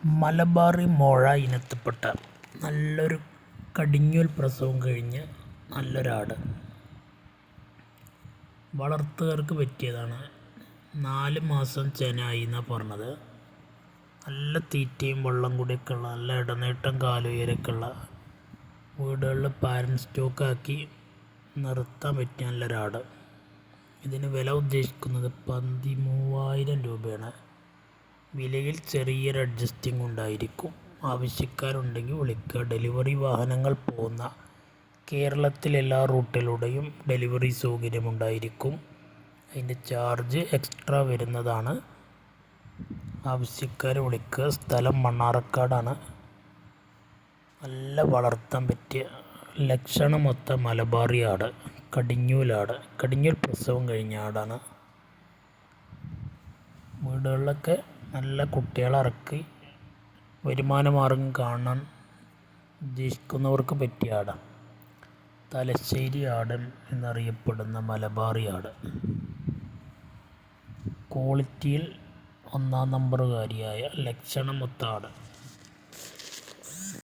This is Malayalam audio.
മലബാറി മോഴ ഇനത്തിൽപ്പെട്ട നല്ലൊരു കടിഞ്ഞൂൽ പ്രസവം കഴിഞ്ഞ് നല്ലൊരാട്. വളർത്തുകാർക്ക് പറ്റിയതാണ്. 4 മാസം ചെനയായി എന്നാണ് പറഞ്ഞത്. നല്ല തീറ്റയും വെള്ളം കൂടിയൊക്കെ ഉള്ള, നല്ല ഇടനീട്ടം കാലുയരൊക്കെ ഉള്ള, വീടുകളിൽ പാരൻ സ്റ്റോക്കാക്കി നിർത്താൻ പറ്റിയ നല്ലൊരാട്. ഇതിന് വില ഉദ്ദേശിക്കുന്നത് 13,000 രൂപയാണ്. വിലയിൽ ചെറിയൊരു അഡ്ജസ്റ്റിംഗ് ഉണ്ടായിരിക്കും. ആവശ്യക്കാരുണ്ടെങ്കിൽ വിളിക്കുക. ഡെലിവറി വാഹനങ്ങൾ പോകുന്ന കേരളത്തിലെ എല്ലാ റൂട്ടിലൂടെയും ഡെലിവറി സൗകര്യമുണ്ടായിരിക്കും. അതിൻ്റെ ചാർജ് എക്സ്ട്രാ വരുന്നതാണ്. ആവശ്യക്കാർ വിളിക്കുക. സ്ഥലം മണ്ണാർക്കാടാണ്. നല്ല വളർത്താൻ പറ്റിയ ലക്ഷണമൊത്ത മലബാറി ആട്, കടിഞ്ഞൂലാട്, കടിഞ്ഞൂൽ പ്രസവം കഴിഞ്ഞ ആടാണ്. വീടുകളിലൊക്കെ നല്ല കുട്ടികളെ ഇറക്കി വരുമാനമാർഗം കാണാൻ ഉദ്ദേശിക്കുന്നവർക്ക് പറ്റിയ ആടാണ്. തലശ്ശേരി ആടൻ എന്നറിയപ്പെടുന്ന മലബാറി ആട്. ക്വാളിറ്റിയിൽ 1-ാം നമ്പറുകാരിയായ ലക്ഷണമൊത്ത ആട്.